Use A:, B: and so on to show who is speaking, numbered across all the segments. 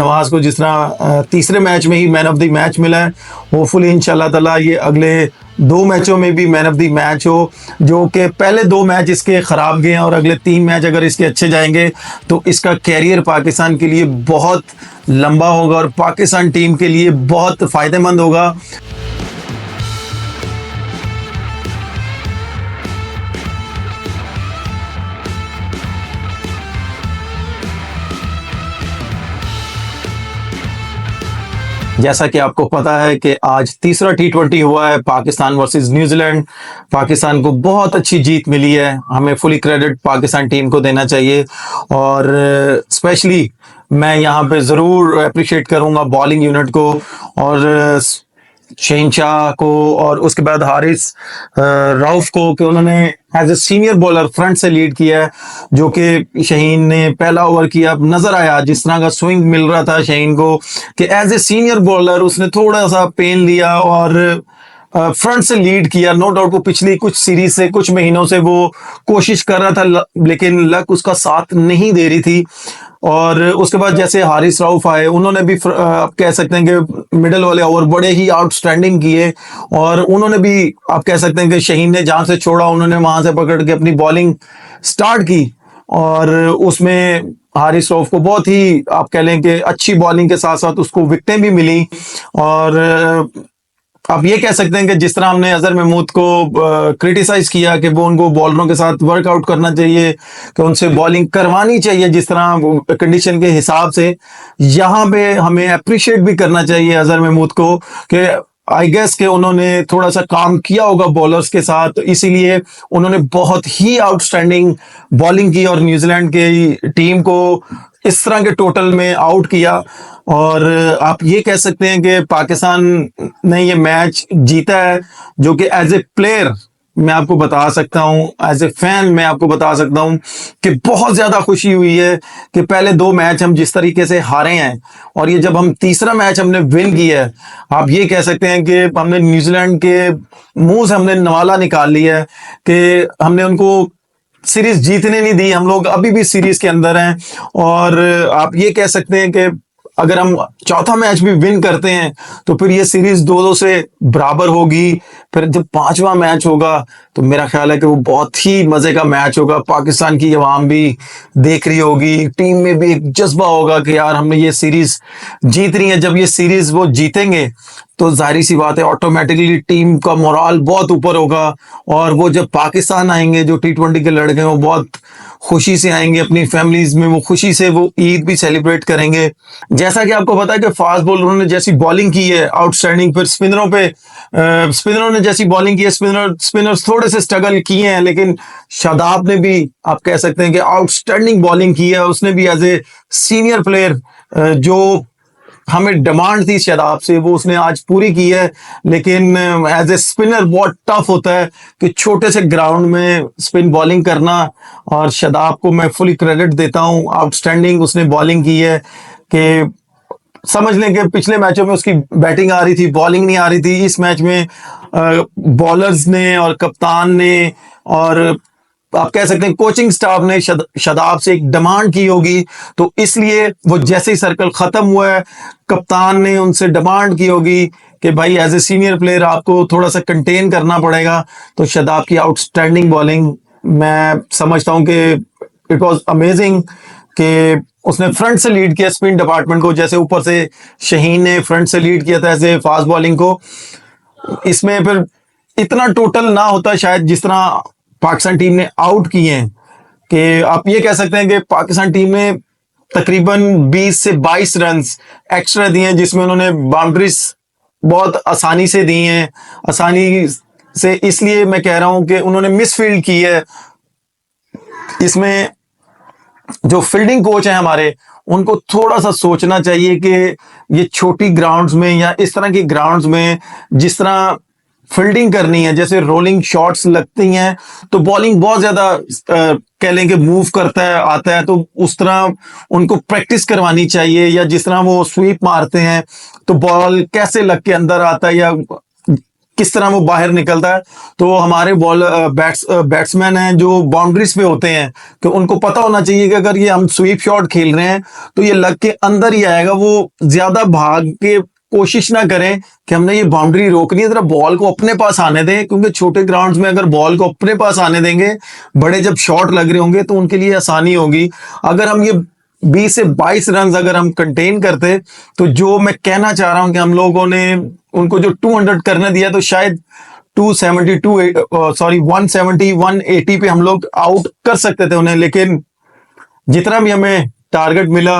A: नवाज को जिस तरह तीसरे मैच में ही मैन ऑफ द मैच मिला है, होपफुली इंशाल्लाह ताला ये अगले 2 मैचों में भी मैन ऑफ द मैच हो। जो कि पहले 2 मैच इसके ख़राब गए हैं और अगले 3 मैच अगर इसके अच्छे जाएंगे तो इसका कैरियर पाकिस्तान के लिए बहुत लंबा होगा और पाकिस्तान टीम के लिए बहुत फ़ायदेमंद होगा। जैसा कि आपको पता है कि आज तीसरा T20 हुआ है पाकिस्तान वर्सेस न्यूजीलैंड। पाकिस्तान को बहुत अच्छी जीत मिली है, हमें फुली क्रेडिट पाकिस्तान टीम को देना चाहिए और स्पेशली मैं यहाँ पे ज़रूर अप्रिशिएट करूँगा बॉलिंग यूनिट को और शहनशाह को और उसके बाद हारिस रऊफ को कि उन्होंने as a senior bowler front से लीड किया है। जो कि शाहीन ने पहला ओवर किया, नजर आया जिस तरह का स्विंग मिल रहा था शाहीन को कि एज ए सीनियर बॉलर उसने थोड़ा सा पेन लिया और फ्रंट से लीड किया। नो डाउट वो पिछली कुछ सीरीज से कुछ महीनों से वो कोशिश कर रहा था लेकिन लक उसका साथ नहीं दे रही थी। और उसके बाद जैसे हारिस रऊफ आए, उन्होंने भी आप कह सकते हैं कि मिडल वाले ओवर बड़े ही आउटस्टैंडिंग किए और उन्होंने भी आप कह सकते हैं कि शाहीन ने जहां से छोड़ा उन्होंने वहां से पकड़ के अपनी बॉलिंग स्टार्ट की और उसमें हारिस रऊफ को बहुत ही आप कह लें कि अच्छी बॉलिंग के साथ साथ उसको विकेटें भी मिली। और आप ये कह सकते हैं कि जिस तरह हमने अजहर महमूद को क्रिटिसाइज किया कि वो उनको बॉलरों के साथ वर्कआउट करना चाहिए, कि उनसे बॉलिंग करवानी चाहिए जिस तरह कंडीशन के हिसाब से, यहाँ पे हमें अप्रिशिएट भी करना चाहिए अजहर महमूद को कि आई गेस के उन्होंने थोड़ा सा काम किया होगा बॉलर्स के साथ, इसीलिए उन्होंने बहुत ही आउटस्टैंडिंग बॉलिंग की और न्यूजीलैंड की टीम को इस तरह के टोटल में आउट किया। और आप ये कह सकते हैं कि पाकिस्तान ने ये मैच जीता है, जो कि एज ए प्लेयर मैं आपको बता सकता हूं, एज ए फैन मैं आपको बता सकता हूं कि बहुत ज्यादा खुशी हुई है कि पहले 2 मैच हम जिस तरीके से हारे हैं और ये जब हम तीसरा मैच हमने विन किया है, आप ये कह सकते हैं कि हमने न्यूजीलैंड के मुंह से हमने नवाला निकाल लिया है कि हमने उनको सीरीज जीतने नहीं दी। हम लोग अभी भी सीरीज के अंदर हैं और आप ये कह सकते हैं कि अगर हम चौथा मैच भी विन करते हैं तो फिर ये सीरीज 2-2 से बराबर होगी। फिर जब 5वां मैच होगा तो मेरा ख्याल है कि वो बहुत ही मजे का मैच होगा। पाकिस्तान की अवाम भी देख रही होगी, टीम में भी एक जज्बा होगा कि यार हमने ये सीरीज जीत रही है। जब ये सीरीज वो जीतेंगे तो जाहिर सी बात है ऑटोमेटिकली टीम का मोराल बहुत ऊपर होगा और वो जब पाकिस्तान आएंगे जो T20 के लड़के हैं वो बहुत खुशी से आएंगे अपनी फैमिलीज में, वो खुशी से वो ईद भी सेलिब्रेट करेंगे। जैसा कि आपको पता है कि फास्ट बॉलरों ने जैसी बॉलिंग की है आउटस्टैंडिंग, फिर स्पिनरों ने जैसी बॉलिंग की है, स्पिनर्स थोड़े से स्ट्रगल किए हैं लेकिन शादाब ने भी आप कह सकते हैं कि आउटस्टैंडिंग बॉलिंग की है। उसने भी एज ए सीनियर प्लेयर जो हमें डिमांड थी शादाब से वो उसने आज पूरी की है। लेकिन एज ए स्पिनर बहुत टफ होता है कि छोटे से ग्राउंड में स्पिन बॉलिंग करना, और शादाब को मैं फुली क्रेडिट देता हूं, आउटस्टैंडिंग उसने बॉलिंग की है। कि समझ लें कि पिछले मैचों में उसकी बैटिंग आ रही थी, बॉलिंग नहीं आ रही थी। इस मैच में बॉलर्स ने और कप्तान ने और आप कह सकते हैं कोचिंग स्टाफ ने शादाब से एक डिमांड की होगी, तो इसलिए वो जैसे ही सर्कल खत्म हुआ है कप्तान ने उनसे डिमांड की होगी कि भाई एज ए सीनियर प्लेयर आपको थोड़ा सा कंटेन करना पड़ेगा। तो शादाब की आउटस्टैंडिंग बॉलिंग मैं समझता हूं कि इट वाज अमेजिंग कि उसने फ्रंट से लीड किया स्पिन डिपार्टमेंट को, जैसे ऊपर से शाहीन ने फ्रंट से लीड किया था एज ए फास्ट बॉलिंग को। इसमें फिर इतना टोटल ना होता शायद जिस तरह पाकिस्तान टीम ने आउट किए हैं, कि आप ये कह सकते हैं कि पाकिस्तान टीम ने तकरीबन 20 से 22 रन एक्स्ट्रा दिए हैं, जिसमें उन्होंने बाउंड्रीज बहुत आसानी से दी हैं। आसानी से इसलिए मैं कह रहा हूं कि उन्होंने मिसफील्ड की है। इसमें जो फील्डिंग कोच है हमारे, उनको थोड़ा सा सोचना चाहिए कि ये छोटी ग्राउंड्स में या इस तरह की ग्राउंड्स में जिस तरह फील्डिंग करनी है, जैसे रोलिंग शॉट्स लगती हैं तो बॉलिंग बहुत ज्यादा कह लें कि मूव करता है आता है, तो उस तरह उनको प्रैक्टिस करवानी चाहिए। या जिस तरह वो स्वीप मारते हैं तो बॉल कैसे लग के अंदर आता है या किस तरह वो बाहर निकलता है। तो हमारे बैट्समैन हैं जो बाउंड्रीज पे होते हैं, तो उनको पता होना चाहिए कि अगर ये हम स्वीप शॉट खेल रहे हैं तो ये लग के अंदर ही आएगा, वो ज्यादा भाग के कोशिश ना करें कि हमने ये बाउंड्री रोकनी है, जरा बॉल को अपने पास आने दें, क्योंकि छोटे ग्राउंड्स में अगर बॉल को अपने पास आने देंगे, बड़े जब शॉट लग रहे होंगे तो उनके लिए आसानी होगी। अगर हम ये 20 से 22 रन अगर हम कंटेन करते, तो जो मैं कहना चाह रहा हूं कि हम लोगों ने उनको जो 200 करने दिया, तो शायद 272 सॉरी 170 180 पे हम लोग आउट कर सकते थे उन्हें। लेकिन जितना भी हमें टारगेट मिला,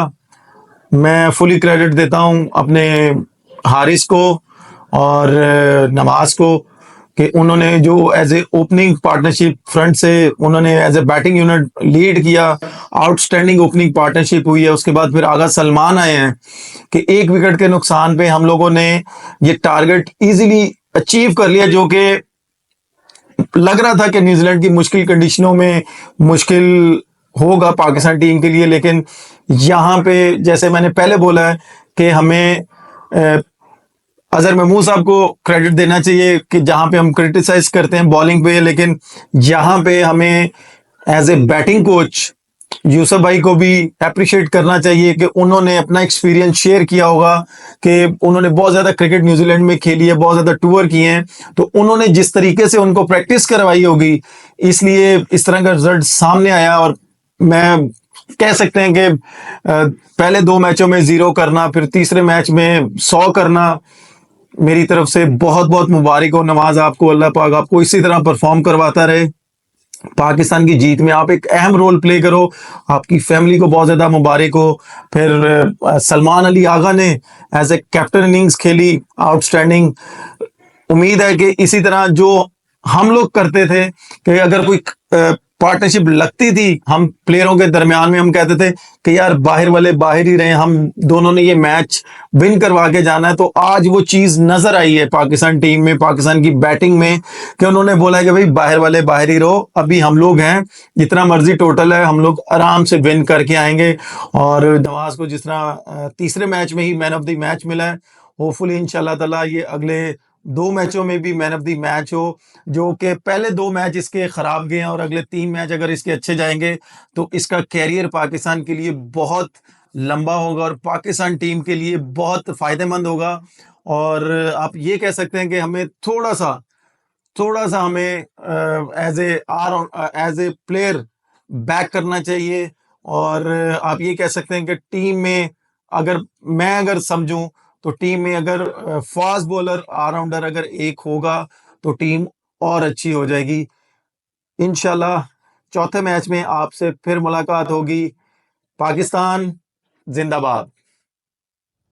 A: मैं फुली क्रेडिट देता हूं अपने हारिस को और नवाज को, कि उन्होंने जो as a opening partnership front से उन्होंने as a batting unit lead किया। आउटस्टैंडिंग ओपनिंग पार्टनरशिप हुई है। उसके बाद फिर आगा सलमान आए हैं कि 1 विकेट के नुकसान पे हम लोगों ने ये टारगेट इजीली अचीव कर लिया, जो कि लग रहा था कि न्यूजीलैंड की मुश्किल कंडीशनों में मुश्किल होगा पाकिस्तान टीम के लिए। लेकिन यहाँ पे जैसे मैंने पहले बोला है कि हमें अजहर महमूद साहब को क्रेडिट देना चाहिए कि जहां पे हम क्रिटिसाइज करते हैं बॉलिंग पे, लेकिन यहाँ पे हमें as a batting coach Yusuf भाई को भी अप्रिशिएट करना चाहिए कि उन्होंने अपना एक्सपीरियंस शेयर किया होगा कि उन्होंने बहुत ज्यादा क्रिकेट न्यूजीलैंड में खेली है, बहुत ज्यादा टूर किए हैं, तो उन्होंने जिस तरीके से उनको प्रैक्टिस करवाई होगी, इसलिए इस तरह का रिजल्ट सामने आया। और मैं कह सकते हैं कि पहले 2 मैचों में 0 करना, फिर तीसरे मैच में 100 करना, मेरी तरफ से बहुत बहुत मुबारक हो नवाज आपको। अल्लाह पाक आपको इसी तरह परफॉर्म करवाता रहे। पाकिस्तान की जीत में आप एक अहम रोल प्ले करो। आपकी फैमिली को बहुत ज्यादा मुबारक हो। फिर सलमान अली आगा ने एज ए कैप्टन इनिंग्स खेली, आउटस्टैंडिंग। उम्मीद है कि इसी तरह जो हम लोग करते थे कि अगर कोई पार्टनरशिप लगती थी हम प्लेयरों के दरमियान में, हम कहते थे कि यार बाहर वाले बाहर ही रहे, हम दोनों ने ये मैच विन करवा के जाना है। तो आज वो चीज नजर आई है पाकिस्तान टीम में, पाकिस्तान की बैटिंग में, कि उन्होंने बोला है कि भाई बाहर वाले बाहर ही रहो, अभी हम लोग हैं, जितना मर्जी टोटल है हम लोग आराम से विन करके आएंगे। और नवाज को जिस तरह तीसरे मैच में ही मैन ऑफ द मैच मिला है, होपफुली इंशाल्लाह ताला ये अगले 2 मैचों में भी मैन ऑफ द मैच हो। जो कि पहले 2 मैच इसके खराब गए हैं और अगले 3 मैच अगर इसके अच्छे जाएंगे तो इसका कैरियर पाकिस्तान के लिए बहुत लंबा होगा और पाकिस्तान टीम के लिए बहुत फायदेमंद होगा। और आप ये कह सकते हैं कि हमें थोड़ा सा हमें एज ए प्लेयर बैक करना चाहिए। और आप ये कह सकते हैं कि टीम में अगर समझूं तो टीम में अगर फास्ट बॉलर ऑलराउंडर अगर एक होगा तो टीम और अच्छी हो जाएगी। इंशाल्लाह चौथे मैच में आपसे फिर मुलाकात होगी। पाकिस्तान जिंदाबाद।